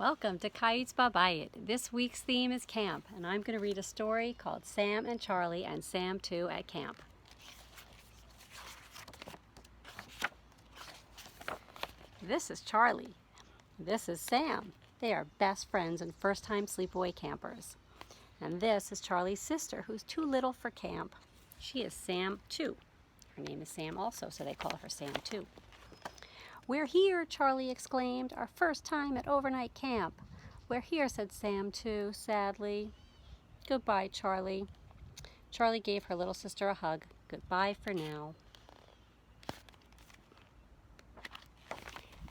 Welcome to Kites Babayit. This week's theme is camp, and I'm going to read a story called Sam and Charlie and Sam 2 at Camp. This is Charlie. This is Sam. They are best friends and first-time sleepaway campers. And this is Charlie's sister, who's too little for camp. She is Sam 2. Her name is Sam also, so they call her Sam 2. "We're here," Charlie exclaimed, "our first time at overnight camp." "We're here," said Sam 2, sadly. "Goodbye, Charlie." Charlie gave her little sister a hug. "Goodbye for now."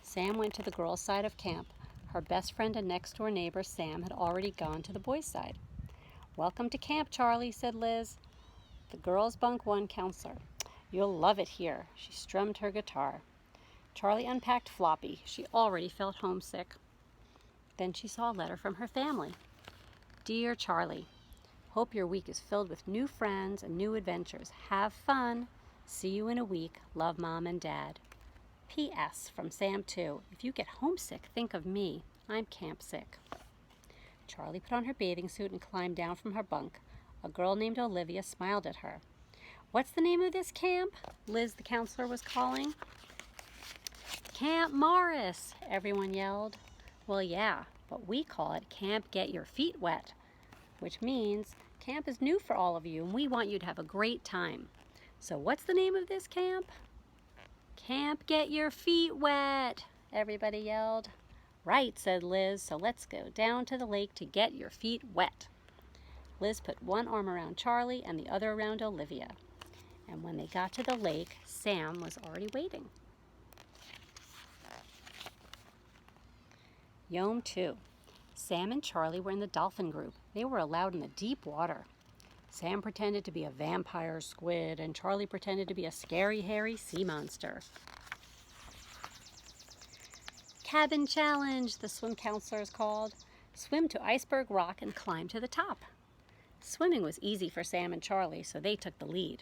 Sam went to the girls' side of camp. Her best friend and next-door neighbor, Sam, had already gone to the boys' side. "Welcome to camp, Charlie," said Liz, the girls' bunk 1 counselor. "You'll love it here." She strummed her guitar. Charlie unpacked Floppy. She already felt homesick. Then she saw a letter from her family. "Dear Charlie, hope your week is filled with new friends and new adventures. Have fun. See you in a week. Love, Mom and Dad. P.S. from Sam 2. If you get homesick, think of me. I'm camp sick." Charlie put on her bathing suit and climbed down from her bunk. A girl named Olivia smiled at her. "What's the name of this camp?" Liz, the counselor, was calling. "Camp Morris," everyone yelled. "Well, yeah, but we call it Camp Get Your Feet Wet, which means camp is new for all of you and we want you to have a great time. So what's the name of this camp?" "Camp Get Your Feet Wet," everybody yelled. "Right," said Liz, "so let's go down to the lake to get your feet wet." Liz put one arm around Charlie and the other around Olivia. And when they got to the lake, Sam was already waiting. Yom 2. Sam and Charlie were in the dolphin group. They were allowed in the deep water. Sam pretended to be a vampire squid, and Charlie pretended to be a scary, hairy sea monster. "Cabin challenge," the swim counselors called. "Swim to Iceberg Rock and climb to the top." Swimming was easy for Sam and Charlie, so they took the lead.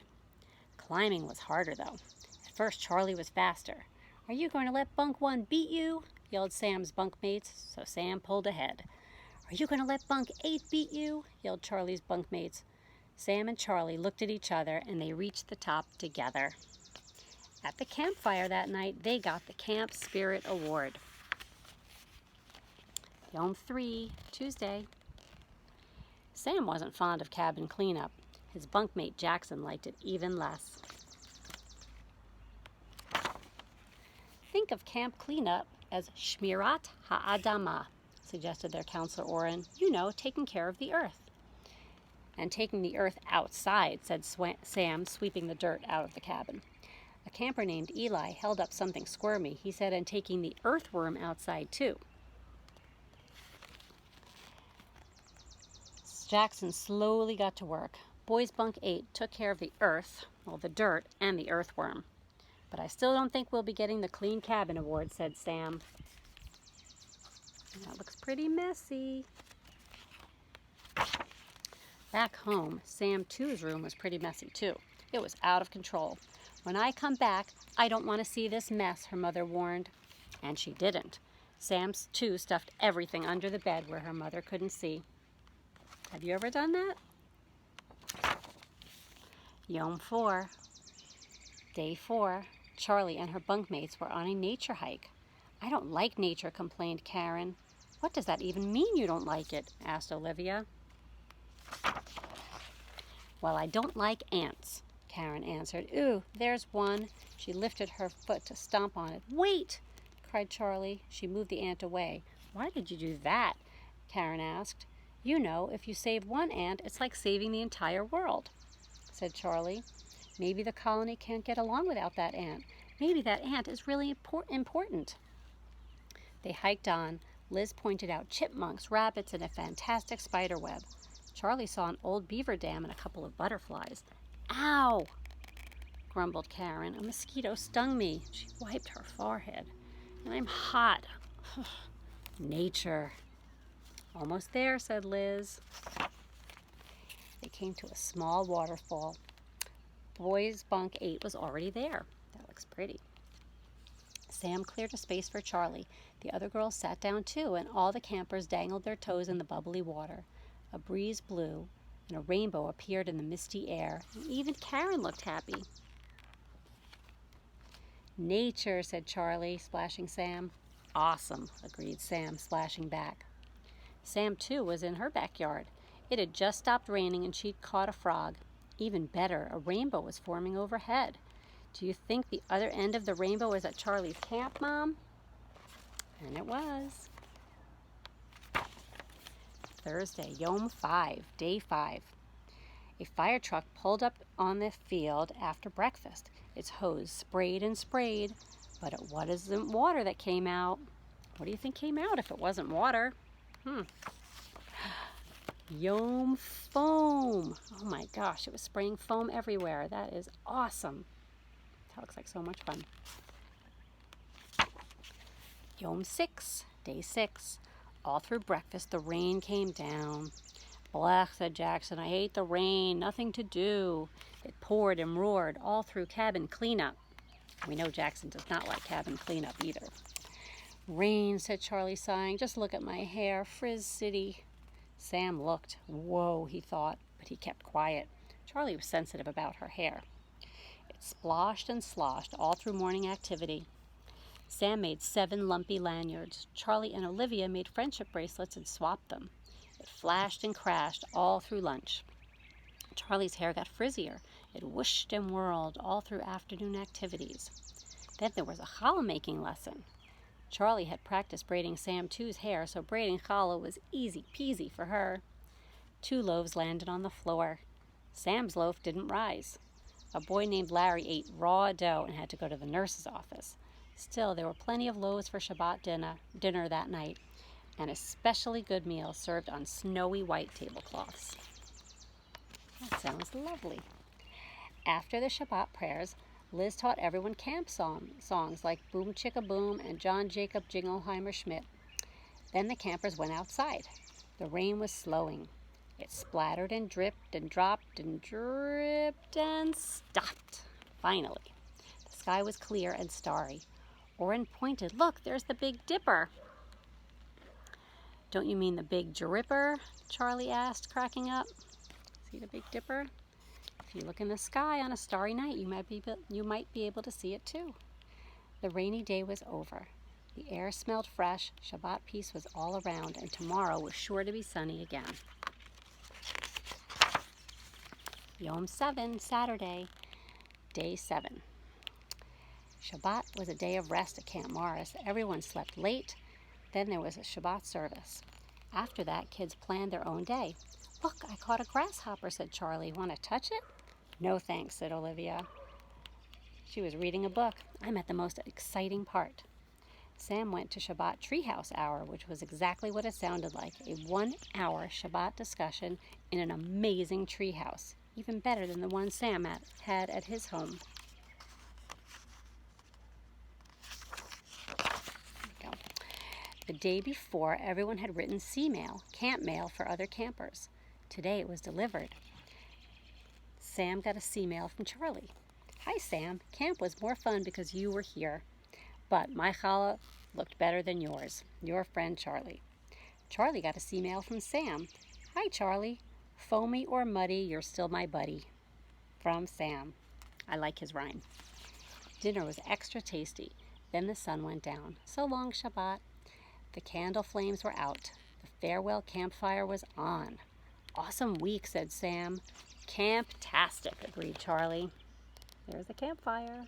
Climbing was harder, though. At first, Charlie was faster. "Are you going to let bunk 1 beat you?" yelled Sam's bunkmates, so Sam pulled ahead. "Are you going to let bunk 8 beat you?" yelled Charlie's bunkmates. Sam and Charlie looked at each other, and they reached the top together. At the campfire that night, they got the Camp Spirit Award. Yom 3, Tuesday. Sam wasn't fond of cabin cleanup. His bunkmate Jackson liked it even less. "Think of camp cleanup as Shmirat Ha'adama," suggested their counselor Orrin. "You know, taking care of the earth." "And taking the earth outside," said Sam, sweeping the dirt out of the cabin. A camper named Eli held up something squirmy. He said, "and taking the earthworm outside, too." Jackson slowly got to work. Boys Bunk 8 took care of the earth, well, the dirt, and the earthworm. "But I still don't think we'll be getting the Clean Cabin Award," said Sam. "That looks pretty messy." Back home, Sam 2's room was pretty messy, too. It was out of control. "When I come back, I don't want to see this mess," her mother warned. And she didn't. Sam 2 stuffed everything under the bed where her mother couldn't see. Have you ever done that? Yom 4. Day 4. Charlie and her bunkmates were on a nature hike. "I don't like nature," complained Karen. "What does that even mean, you don't like it?" asked Olivia. "Well, I don't like ants," Karen answered. "Ooh, there's one." She lifted her foot to stomp on it. "Wait!" cried Charlie. She moved the ant away. "Why did you do that?" Karen asked. "You know, if you save one ant, it's like saving the entire world," said Charlie. "Maybe the colony can't get along without that ant. Maybe that ant is really important." They hiked on. Liz pointed out chipmunks, rabbits, and a fantastic spider web. Charlie saw an old beaver dam and a couple of butterflies. "Ow!" grumbled Karen. "A mosquito stung me." She wiped her forehead. "And I'm hot." "Nature." "Almost there," said Liz. They came to a small waterfall. Boys Bunk 8 was already there. That looks pretty. Sam cleared a space for Charlie. The other girls sat down too, and all the campers dangled their toes in the bubbly water. A breeze blew, and a rainbow appeared in the misty air, and even Karen looked happy. "Nature," said Charlie, splashing Sam. "Awesome," agreed Sam, splashing back. Sam, too, was in her backyard. It had just stopped raining, and she'd caught a frog. Even better, a rainbow was forming overhead. "Do you think the other end of the rainbow is at Charlie's camp, Mom?" And it was. Thursday, Yom 5, Day 5. A fire truck pulled up on the field after breakfast. Its hose sprayed and sprayed, but it wasn't water that came out. What do you think came out if it wasn't water? Yom foam. Oh my gosh, it was spraying foam everywhere. That is awesome. That looks like so much fun. Yom 6, Day 6. All through breakfast, the rain came down. "Blech," said Jackson. "I hate the rain. Nothing to do." It poured and roared all through cabin cleanup. We know Jackson does not like cabin cleanup either. "Rain," said Charlie, sighing. "Just look at my hair. Frizz City." Sam looked. Whoa, he thought, but he kept quiet. Charlie was sensitive about her hair. It splashed and sloshed all through morning activity. Sam made 7 lumpy lanyards. Charlie and Olivia made friendship bracelets and swapped them. It flashed and crashed all through lunch. Charlie's hair got frizzier. It whooshed and whirled all through afternoon activities. Then there was a challah making lesson. Charlie had practiced braiding Sam 2's hair, so braiding challah was easy peasy for her. 2 loaves landed on the floor. Sam's loaf didn't rise. A boy named Larry ate raw dough and had to go to the nurse's office. Still, there were plenty of loaves for Shabbat dinner that night, and especially good meal served on snowy white tablecloths. That sounds lovely. After the Shabbat prayers, Liz taught everyone camp songs like Boom Chicka Boom and John Jacob Jingleheimer Schmidt. Then the campers went outside. The rain was slowing. It splattered and dripped and dropped and dripped and stopped. Finally, the sky was clear and starry. Orrin pointed. "Look, there's the Big Dipper." "Don't you mean the Big Dripper?" Charlie asked, cracking up. "See the Big Dipper? If you look in the sky on a starry night, you might be able to see it too." The rainy day was over. The air smelled fresh, Shabbat peace was all around, and tomorrow was sure to be sunny again. Yom 7, Saturday, Day 7. Shabbat was a day of rest at Camp Morris. Everyone slept late. Then there was a Shabbat service. After that, kids planned their own day. "Look, I caught a grasshopper," said Charlie. "Want to touch it?" "No thanks," said Olivia. She was reading a book. "I'm at the most exciting part." Sam went to Shabbat Treehouse Hour, which was exactly what it sounded like, a 1-hour Shabbat discussion in an amazing treehouse, even better than the one Sam had at his home. The day before, everyone had written C-mail, camp mail for other campers. Today it was delivered. Sam got a C-mail from Charlie. "Hi, Sam. Camp was more fun because you were here. But my challah looked better than yours. Your friend, Charlie." Charlie got a C-mail from Sam. "Hi, Charlie. Foamy or muddy, you're still my buddy." From Sam. I like his rhyme. Dinner was extra tasty. Then the sun went down. So long, Shabbat. The candle flames were out. The farewell campfire was on. "Awesome week," said Sam. "Camp-tastic," agreed Charlie. There's the campfire.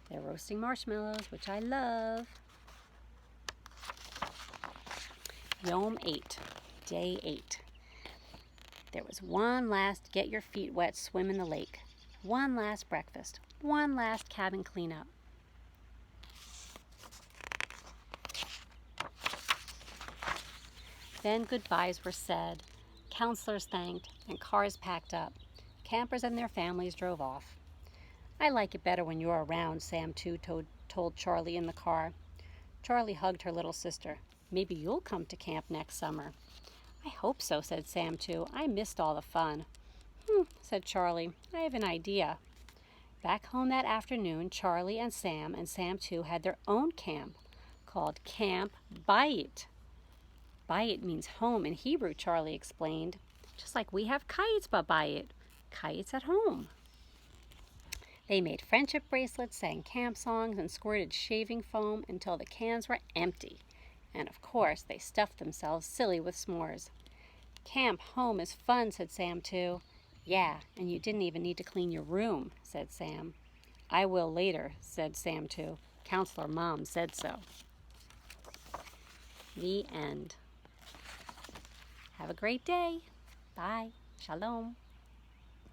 They're roasting marshmallows, which I love. Yom 8, Day 8. There was one last get your feet wet swim in the lake. One last breakfast. One last cabin cleanup. Then goodbyes were said, counselors thanked, and cars packed up. Campers and their families drove off. "I like it better when you're around," Sam 2 told Charlie in the car. Charlie hugged her little sister. "Maybe you'll come to camp next summer." "I hope so," said Sam 2. "I missed all the fun." Said Charlie. "I have an idea." Back home that afternoon, Charlie and Sam too, had their own camp called Camp Bayit. Bayit means home in Hebrew, Charlie explained. Just like we have kites, but Bayit, kites at home. They made friendship bracelets, sang camp songs, and squirted shaving foam until the cans were empty. And of course, they stuffed themselves silly with s'mores. Camp home is fun, said Sam too. Yeah, and you didn't even need to clean your room, said Sam. I will later, said Sam too. Counselor Mom said so. The end. Have a great day. Bye. Shalom.